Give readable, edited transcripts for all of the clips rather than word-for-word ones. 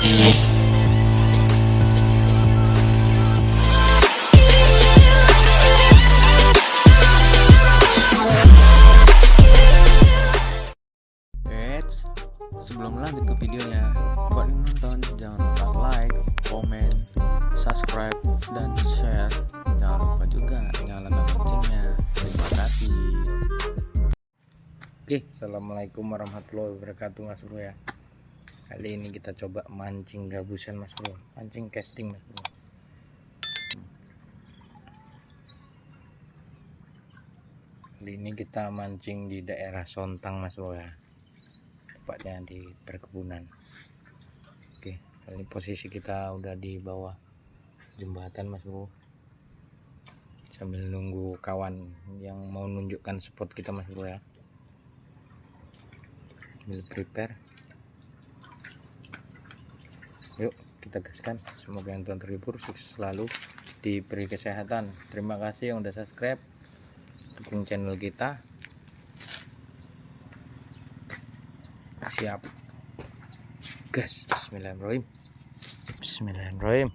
Sebelum lanjut ke videonya, buat yang nonton jangan lupa like, komen, subscribe, dan share. Jangan lupa juga nyalakan loncengnya. Terima kasih. Oke, assalamualaikum warahmatullahi wabarakatuh Mas Bro ya. Kali ini kita coba mancing gabusan Mas Bro, mancing casting Mas Bro. Kali ini kita mancing di daerah Sontang Mas Bro ya, tepatnya di perkebunan. Oke, kali ini posisi kita udah di bawah jembatan Mas Bro, sambil nunggu kawan yang mau nunjukkan spot kita Mas Bro ya. Sambil prepare, yuk kita gaskan. Semoga yang tonton terhibur, sukses selalu, diberi kesehatan. Terima kasih yang udah subscribe, dukung channel kita. Siap gas. Bismillahirrahmanirrahim. Bismillahirrahmanirrahim.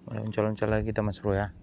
Mulai mencol-mencol lagi kita Mas Bro ya.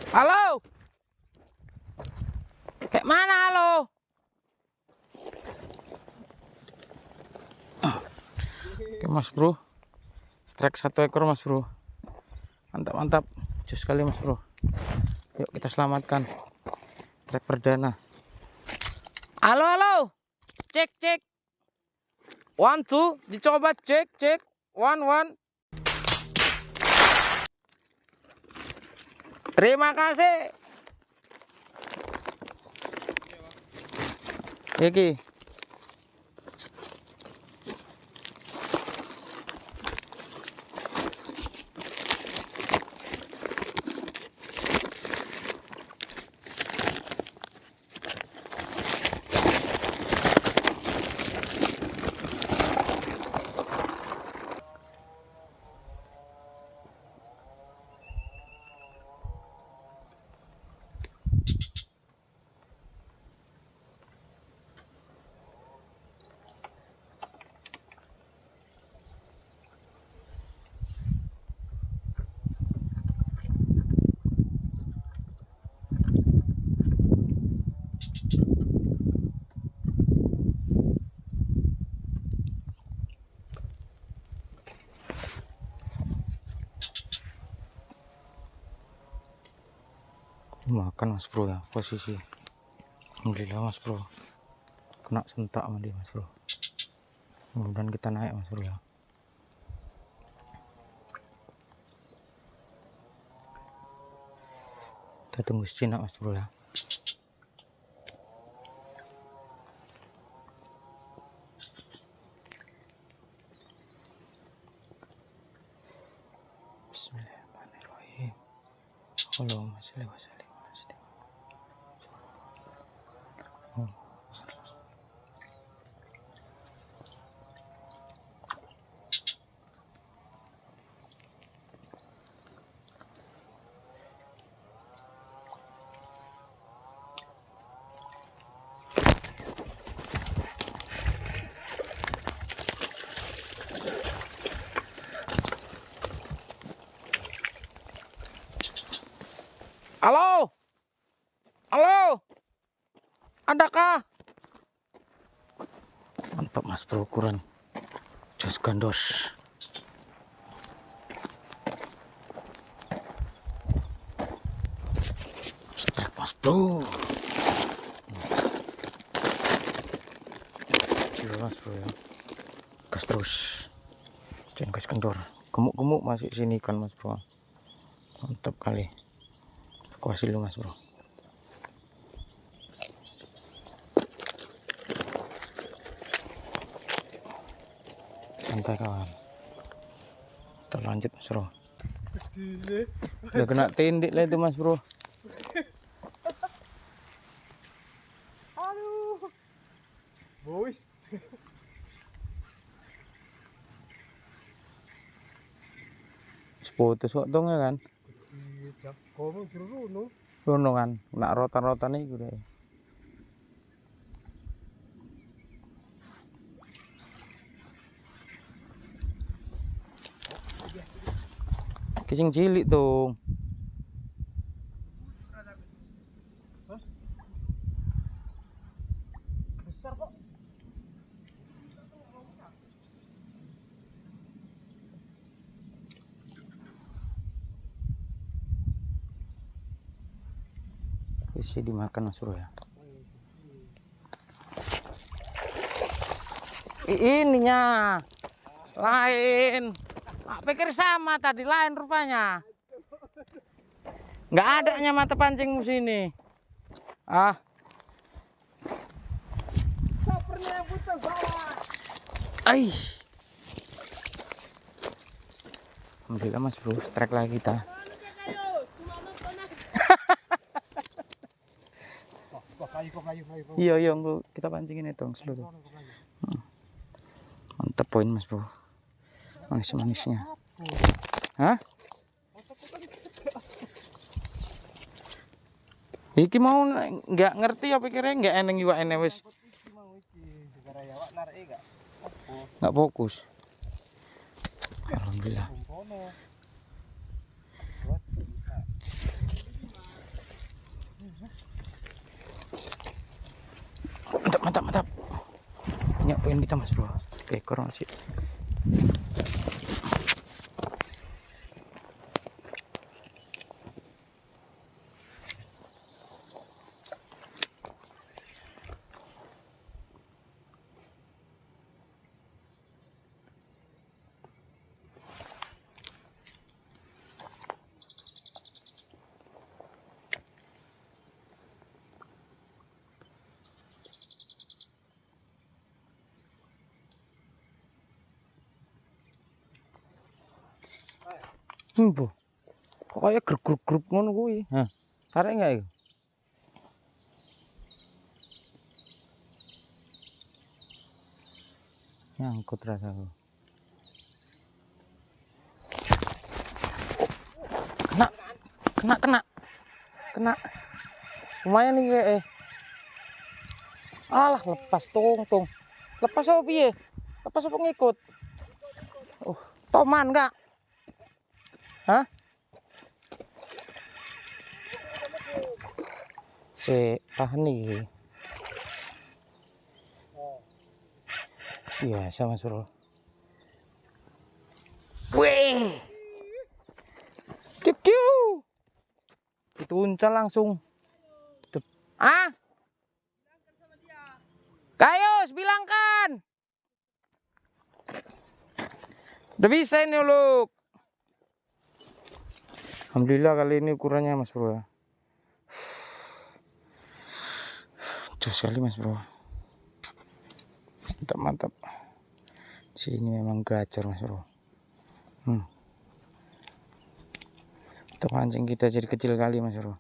Halo, kayak mana halo? Oke Mas Bro, strike 1 ekor Mas Bro, mantap, jus sekali Mas Bro. Yuk kita selamatkan strike perdana. Halo, cek 1 2, dicoba cek 1 1. Terima kasih. Iki. Makan Mas Bro ya, posisi alhamdulillah Mas Bro, kena sentak sama dia Mas Bro. Kemudian kita naik Mas Bro ya. Kita tunggu sejenak Mas Bro ya. Bismillahirrahmanirrahim. Allahumma sholli wa sallim. Halo, halo, adakah? Mantap mas bro, ukuran jos gandos. Strike mas bro. Kecil mas bro ya. Gas terus. Jangan gas kendor. Gemuk-gemuk masih sini kan mas bro. Mantap kali. Evakuasi dulu mas bro. Santai kawan. Kita lanjut mas bro. Udah kena tindik lah itu mas bro. Aduh, boys. Putus kok dong ya kan. Iya, kamu jeruno. Rono kan, nak rotan-rotan itu deh. Kicing cilik tuh. Besar kok. Isi dimakan mas bro ya. Ininya lain. Pikir sama tadi, lain rupanya. Nggak adanya mata pancingmu sini. Ah. Sapernya yang putar bawah. Aish. Alhamdulillah mas bro, strike lagi kita. Kayu. Iya kita pancingin itu seluruh. Mantap poin mas bro. Manis-manisnya. Hah? Iki mau nggak ngerti ya pikirnya nggak eneng juga eneng wis. Nggak fokus. Alhamdulillah. Mantap. Banyak poin kita mas bro. Oke, kurang sih. Bu. Kok kayak grup ngono kuwi. Hah. Tarik enggak itu? Nyangkut rasaku. Kena. Lumayan nih kayak. Alah lepas tung. Lepas apa piye? Lepas apa ngikut? Toman enggak? Hah? Tahan nih. Iya, sama suruh. Wih. Kiu. Dituncal langsung. Ah? Kayus, bilangkan. Udah bisa ini Luk. Alhamdulillah kali ini ukurannya mas bro ya. Jos sekali mas bro. Mantap. Sini memang gacor mas bro. Untuk mancing kita jadi kecil kali mas bro.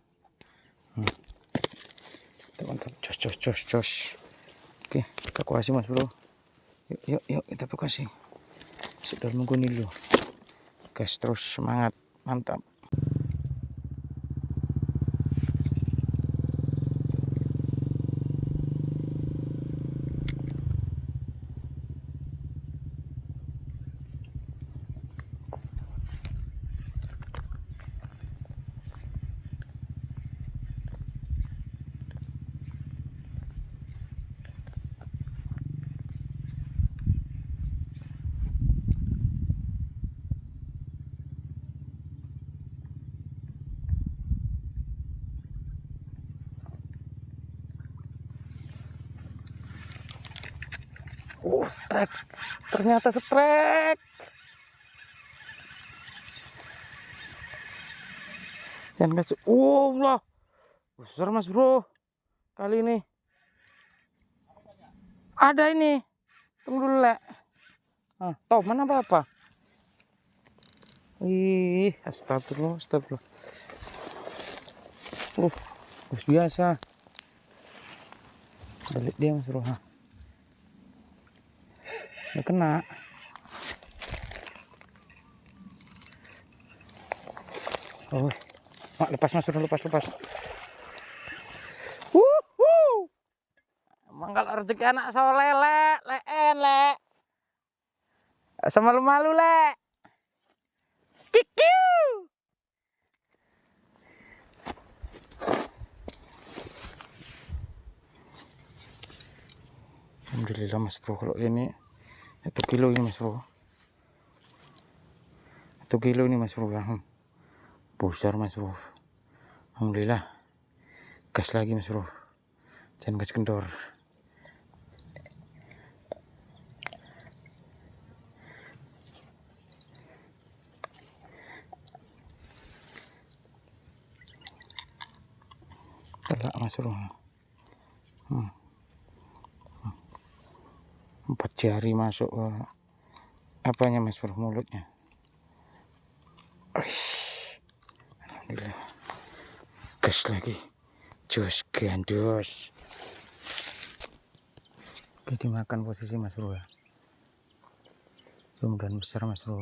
Mantap. Jos. Oke, kita kuasi mas bro. Yuk kita evakuasi. Sudah mengguni dulu. Gas terus, semangat, mantap. Strike. Ternyata strike. Yang kasih. Allah. Besar Mas Bro. Kali ini. Ada ini. Tunggu dulu, Lek. Toh, mana apa-apa? Ih, astagfirullah, astagfirullah. Bus biasa. Balik dia Mas Bro. Nggak kena. Oh, mak lepas Mas Bro, lepas. Emang kalau rezeki anak soleh, Lek. Sama malu, Lek. Kikiu. Alhamdulillah Mas Bro, kalau ini 1 kilo ini Mas Bro. 1 kilo ini Mas Bro ya. Besar Mas Bro. Alhamdulillah. Gas lagi Mas Bro. Jangan gas kendor. Telak Mas Bro. 4 jari masuk ke apanya Mas Bro, mulutnya. Alhamdulillah. Gas lagi. Jos gandos. Oke, dimakan posisi Mas Bro ya. Mudah-mudahan besar Mas Bro.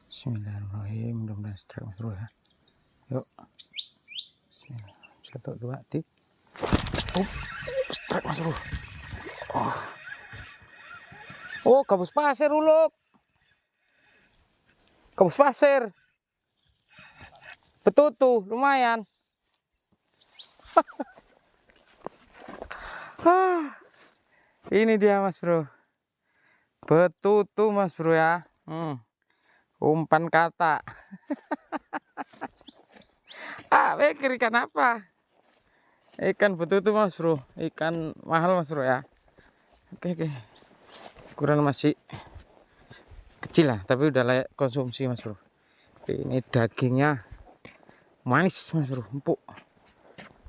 Bismillahirrahmanirrahim. Mudah-mudahan strike Mas Bro ya. Yuk. Bismillah. 1, 2, 3. Strike Mas Bro. Oh, gabus pasir uluk. Gabus pasir. Betutu, lumayan. Ini dia Mas Bro. Betutu Mas Bro ya. Umpan kata. Pikir ikan apa? Ikan betutu Mas Bro. Ikan mahal Mas Bro ya. Oke. Ukuran masih kecil lah, tapi udah layak konsumsi Mas Bro. Ini dagingnya manis Mas Bro, empuk.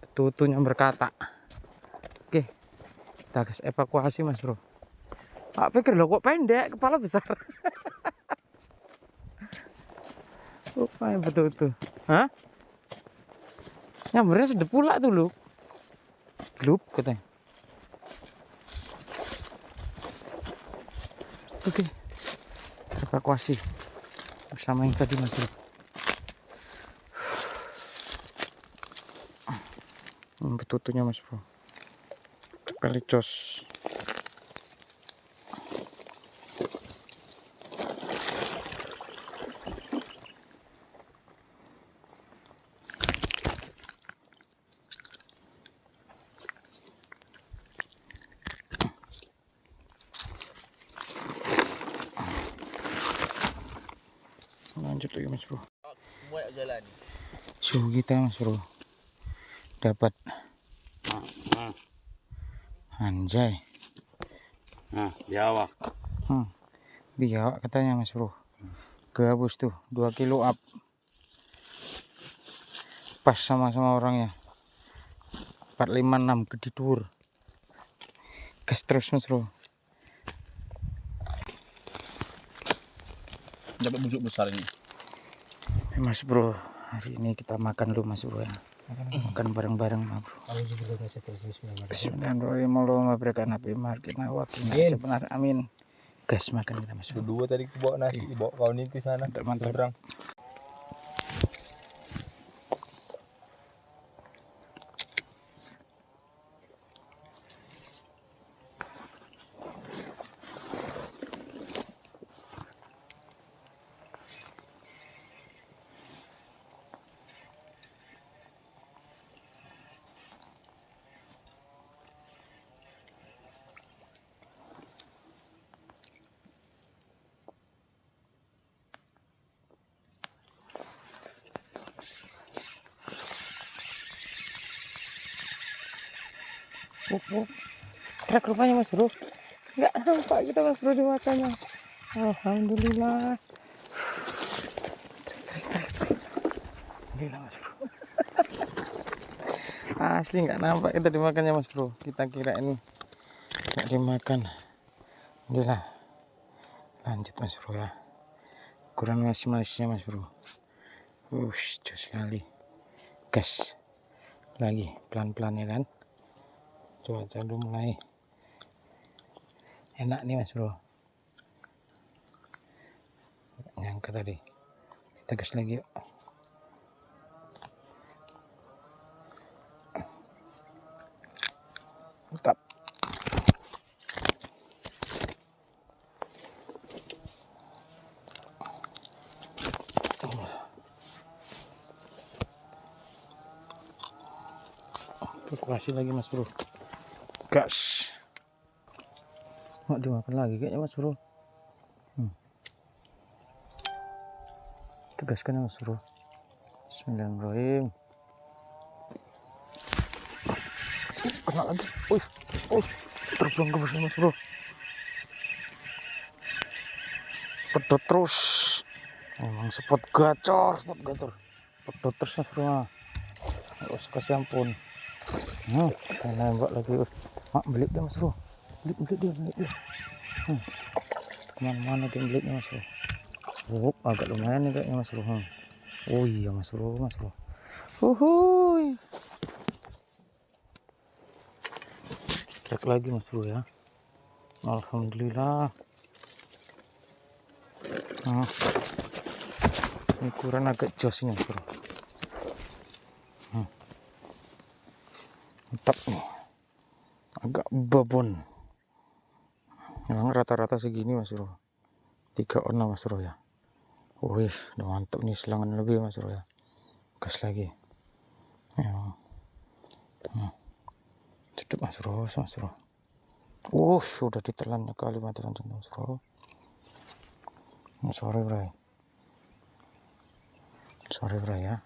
Betutunya berkata. Oke, kita gas evakuasi Mas Bro. Pikir loh kok pendek, kepala besar. Rupanya betutu. Nyambernya sudah pula tuh lu. Glup katanya. Oke, evakuasi bersama yang tadi Mas Bro. Betutunya Mas Bro. Kali jos. Lanjut lagi Mas Bro. Suhu kita Mas Bro dapat anjay. Biawak. Biawak katanya Mas Bro. Gabus tuh 2 kilo up. Pas sama-sama orangnya. 456 gede dur. Gas terus Mas Bro. Dapat bujuk besar ini. Mas Bro, hari ini kita makan dulu Mas Bro ya. Makan bareng-bareng Mas Bro. Bismillahirrahmanirrahim. Allahumma berikan nabi markina wa qina benar amin. Gas makan kita Mas Bro. Dua tadi aku bawa nasi, bawa kau ini ke sana. Mantap. Seberang. Trek rupanya Mas Bro. Nggak nampak kita Mas Bro dimakannya. Alhamdulillah. Trek. Alhamdulillah Mas Bro. Asli nggak nampak kita dimakannya Mas Bro. Kita kira ini nggak dimakan. Alhamdulillah. Lanjut Mas Bro ya. Kurang manis-manisnya Mas Bro. Jos sekali. Gas. Lagi pelan-pelan ya kan. Cuaca udah mulai enak nih Mas Bro. Nyangka tadi. Kita gas lagi yuk. Mantap. Kalkulasi lagi Mas Bro. Gas. Mau dimakan lagi kayaknya Mas Bro. Tegaskan ya Mas Bro. Bismillahirrahmanirrahim. Kena lagi. Terbang ke bawah Mas Bro. Pedot terus. Emang spot gacor. Pedot terus Mas Bro. Kasih ampun. Nembak lagi. Mak belik dia Mas Bro. Belik dia. Kemana-mana dia beliknya Mas Bro. Agak lumayan nih kayaknya Mas Bro. Oh iya Mas Bro. Uhuy. Trek lagi Mas Bro ya. Alhamdulillah. Ukuran agak jos ini Mas Bro. Mantap nih. Agak babon. Memang rata-rata segini Mas Bro. 3 on Mas Bro ya. Wih, udah mantap nih, selangan lebih Mas Bro ya. Gas lagi. Tutup Mas Bro. Sudah ditelan kali mati langsung Mas Bro. Sorry bray ya.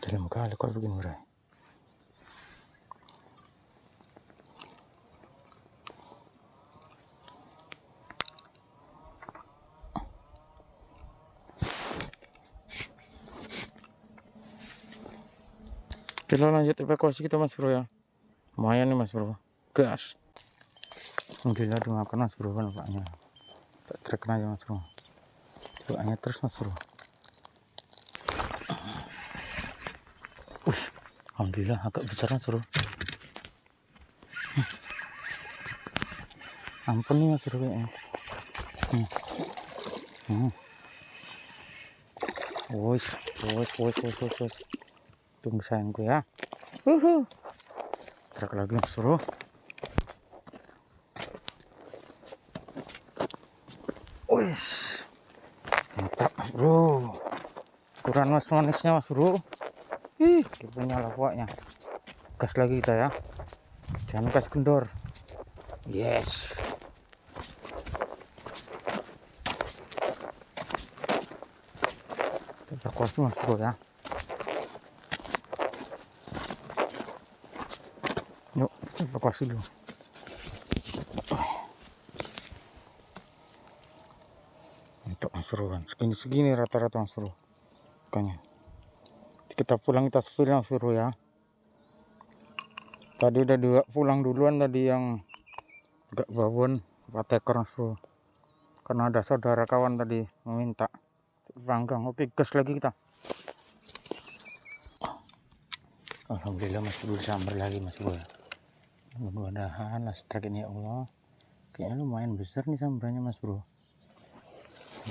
Dalam kali kalau begini bray. Kita lanjut evakuasi kita Mas Bro ya. Lumayan nih Mas Bro. Gas. Alhamdulillah dimakan Mas Bro nampaknya. Tak trek aja Mas Bro. Doanya terus Mas Bro. Alhamdulillah agak besar Mas Bro. Ampun nih Mas Bro kayaknya. Woi. Tunggu sayangku ya. Trek lagi Mas Bro. Mantap Mas Bro. Kurang manisnya Mas Bro. Punya lawaknya. Gas lagi kita ya. Jangan gas kendor. Yes. Evakuasi Mas Bro ya. Yuk evakuasi dulu. Untuk Mas Bro kan segini rata-rata Mas Bro. Makanya kita pulang, kita spill Mas Bro ya. Tadi udah pulang duluan tadi yang agak babon 4 ekor Mas Bro. Karena ada saudara kawan tadi meminta panggang. Oke, gas lagi kita. Alhamdulillah Mas Bro sambar lagi Mas Bro ya. Mudah-mudahan lah strike ini ya Allah. Kayaknya lumayan besar nih sambarannya Mas Bro.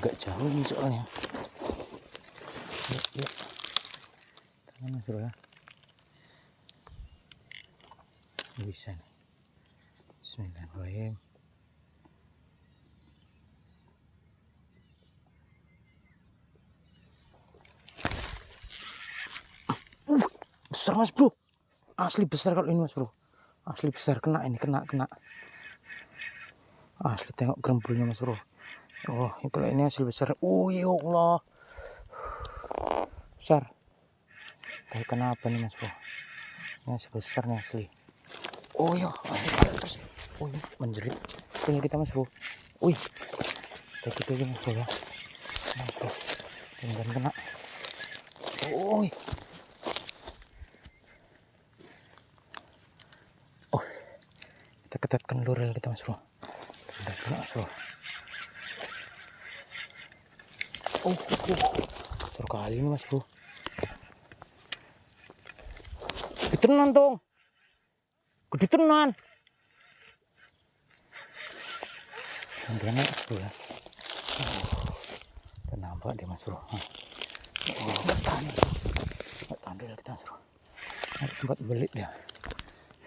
Agak jauh nih soalnya. Yuk. Tangan Mas Bro ya. Bisa nih. Bismillahirrahmanirrahim. Besar Mas Bro. Asli besar kalau ini Mas Bro. Asli besar, kena ini, kena. Asli tengok gerembulnya Mas Bro. Oh, kalau ini hasil besar. Oh ya Allah. Besar. Tapi kenapa nih Mas Bro? Ini sebesar nih asli. Oh ya, terus. Oh ini menjerit. Punya kita Mas Bro. Wih, kayak gitu aja Mas Bro ya. Mas Bro, jangan kena. Oh, oh, kita ketatkan lurel kita Mas Bro. Udah kena Mas Bro. Oh, besar kali ini Mas Bro. Gede tenan dong. Gede tenan. Udah Mas Bro ya. Udah nampak dia Mas Bro. Oh, bertahan. Bertahan dulu kita Mas Bro. Ada tempat belit dia.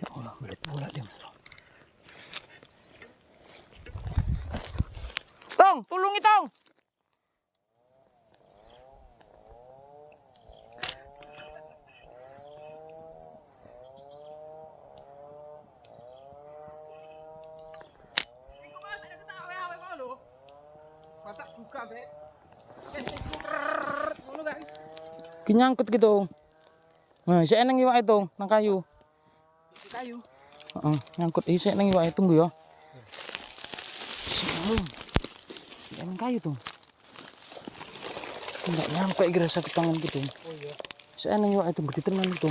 Ya Allah, belit pula dia Mas Bro. Tong, tolongi Tong. Mata buka, Bek. Ngono guys. Kinyangkut gitu. Nah, saya nang iwak itu, nang kayu. Kayu. Heeh, nyangkut isek nang iwak tunggu ya. Nang kayu tuh. Enggak nyampe kira satu tangan gitu. Oh iya. Saya nang iwak itu gede tenan itu.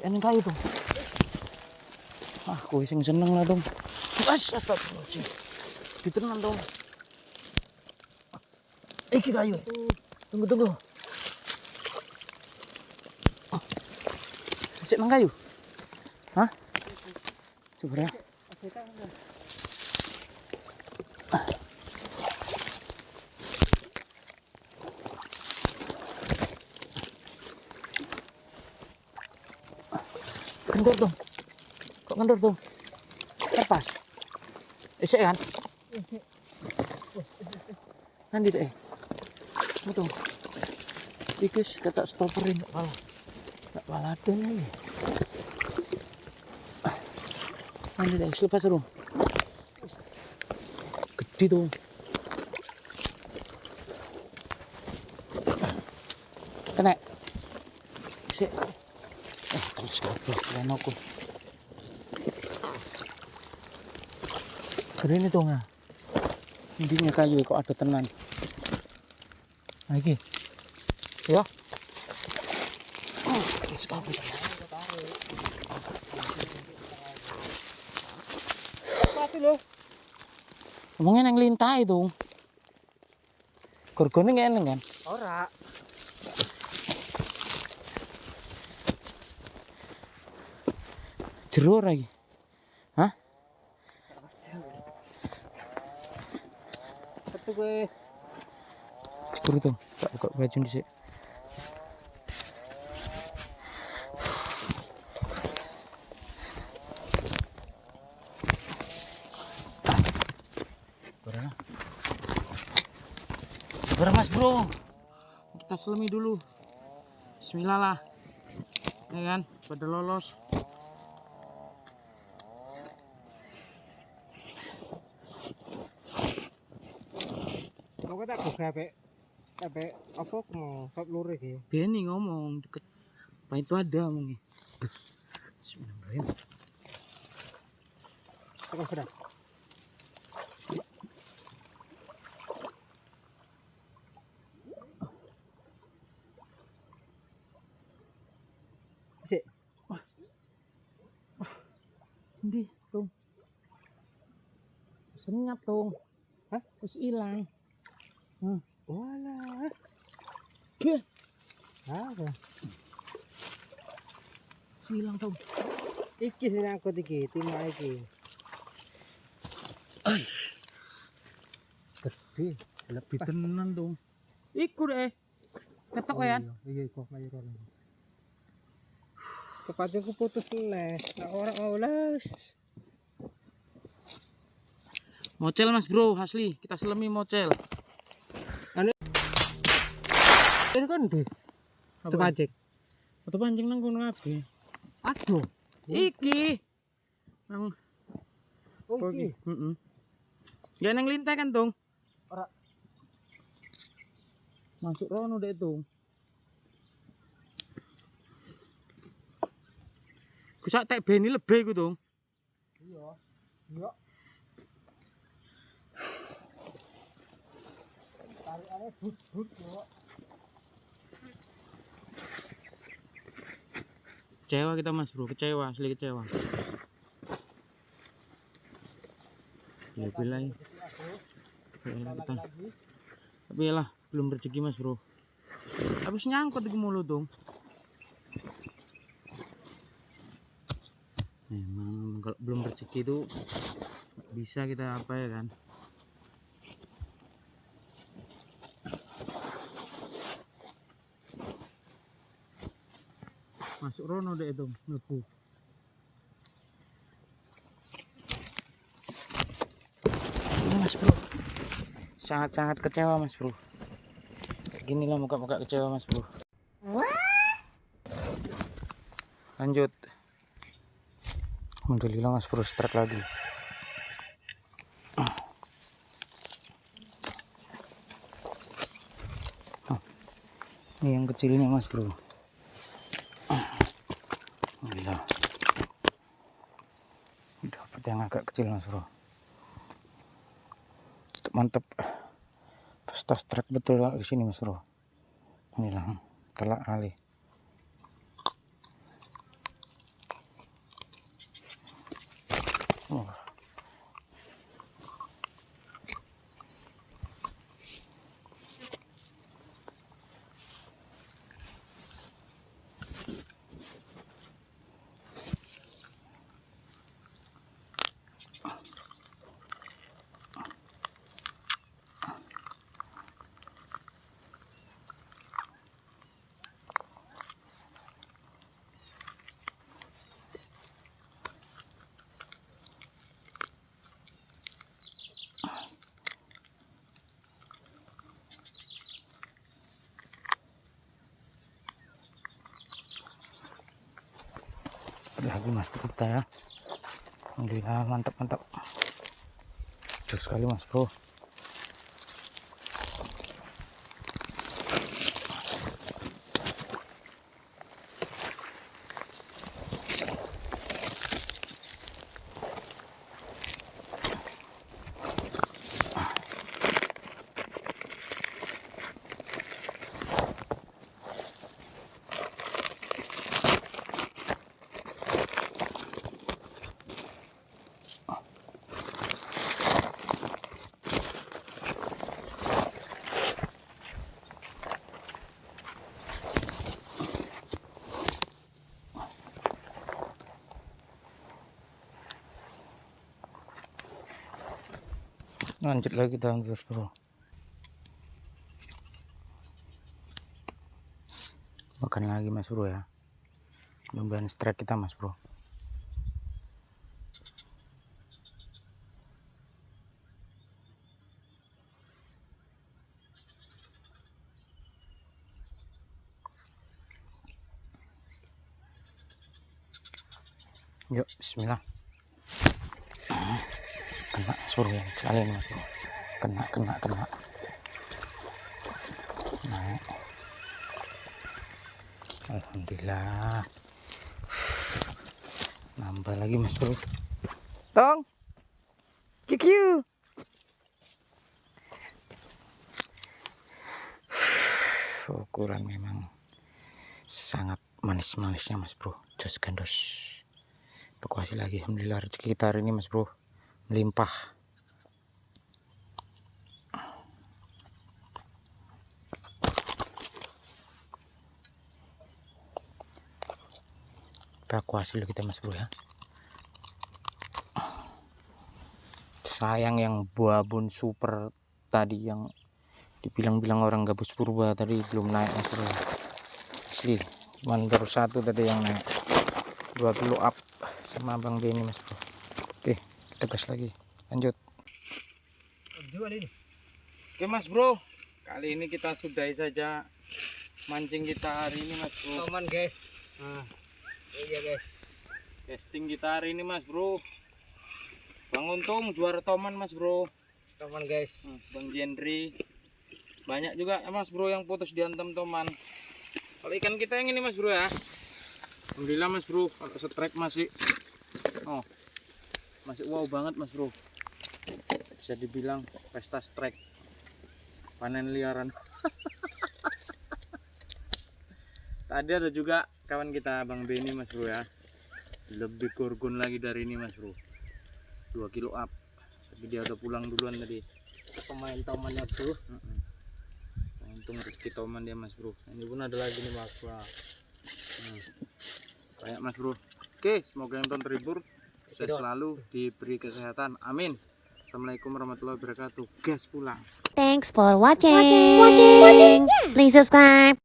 Nang kayu tuh. Ah, kowe sing seneng lah dong. Astagfirullahaladzim. Gede tenan dong. Iki kayu. Tunggu. Isek nang kayu. Hah? Coba ya. Kendor dong. Kok kendor dong? Lepas. Isek kan? Nanti deh. Betul. Ikis kata stoperin enggak pala tuh nih. Nanti deh, lepas dong. Gede tuh. Kena. Isek. Terus kabeh kan aku. Keren itu nggak? Intinya kayu kok ada tenan. Lagi. Ya. Terus kabeh. Mati loh. Ngomongnya nang lintah itu. Gorgone ngene kan? Ora. Jero lagi. Hah? Satu gue. Jero tuh. Tak buka baju dhisik. Sabar Mas Bro. Kita selemi dulu. Bismillah lah. Ya kan? Pada lolos. Kok tak buka, Bek. Bek, apa aku mau sop lur iki? Beni ngomong deket. Apa itu ada ngomongnya. Bismillahirrahmanirrahim. Terus sudah. Sik. Ndi, Tung. Senyap, Tung. Hah? Terus hilang. Walah. Beh, Apa? hilang, Tung. Iki sing nyangkut iki, timah iki. Gede. Lebih tenan, Tung. Iku deh. Ketok kan? Iya, kok mayu kan. Kepancing ku putus meneh. Nek ora oles. Mocel Mas Bro, asli. Kita selemi mocel. Ini kan di kepancing. Foto pancing nang kono kabeh. Aduh. Iki. Nang Oh iki. heeh. Ya nang lintah kan, Tung? Ora. Masuk rono deh, Tung. Kusak tek beni lebih ku dong. Iya. Iya. Tarikane but yo. Kecewa kita Mas Bro, kecewa, asli kecewa. Ya pilih. Kita. Tapi lah belum rezeki Mas Bro. Habis nyangkut di mulut dong. Memang kalau belum rezeki itu bisa kita apa ya kan? Masuk rono deh itu mlebu. Ini Mas Bro, sangat-sangat kecewa Mas Bro. Beginilah muka-muka kecewa Mas Bro. Lanjut. Alhamdulillah Mas Bro, strike lagi. Ini yang kecilnya Mas Bro. Alhamdulillah. Dapat yang agak kecil Mas Bro. Mantap. Pasta strike betul lah di sini Mas Bro. Inilah telak kali. Lagi Mas Bro kita ya. Alhamdulillah mantap. Terus sekali Mas Bro. Lanjut lagi kita Bro. Makan lagi Mas Bro ya. Mudah-mudahan strike kita Mas Bro. Yuk bismillah. Kena Mas Bro yang kali ini Mas Bro. Kena. Naik. Alhamdulillah. Nambah lagi Mas Bro. Tong. Kikiu. Ukuran memang sangat manis-manisnya Mas Bro. Jos gandos. Evakuasi lagi. Alhamdulillah rezeki kita hari ini Mas Bro melimpah. Evakuasi dulu kita Mas Bro ya. Sayang yang babon super tadi yang dibilang-bilang orang gabus purba tadi belum naik Mas Bro. Asli cuman baru satu tadi yang naik. 2 kilo up sama Bang Beni Mas Bro. Oke, kita gas lagi. Lanjut. Oke Mas Bro, kali ini kita sudahi saja mancing kita hari ini Mas Bro. Toman guys. Nah, iya guys. Casting kita hari ini Mas Bro. Bang Untung juara toman Mas Bro. Toman guys. Bang Jendri. Banyak juga Mas Bro yang putus dihantam toman. Kalau ikan kita yang ini Mas Bro ya. Alhamdulillah mas bro, kalau strike masih masih wow banget mas bro. Bisa dibilang pesta strike, panen liaran. Tadi ada juga kawan kita Bang Benny mas bro ya, lebih gorgon lagi dari ini mas bro, 2 kilo up. Tapi dia udah pulang duluan tadi. Pemain tomannya bro. Untung rezeki toman dia mas bro. Ini pun ada lagi nih mas bro. Kayak mas bro. Oke, semoga yang nonton terhibur, sukses selalu, diberi kesehatan, amin. Assalamualaikum warahmatullahi wabarakatuh. Gas pulang. Thanks for watching. Please subscribe.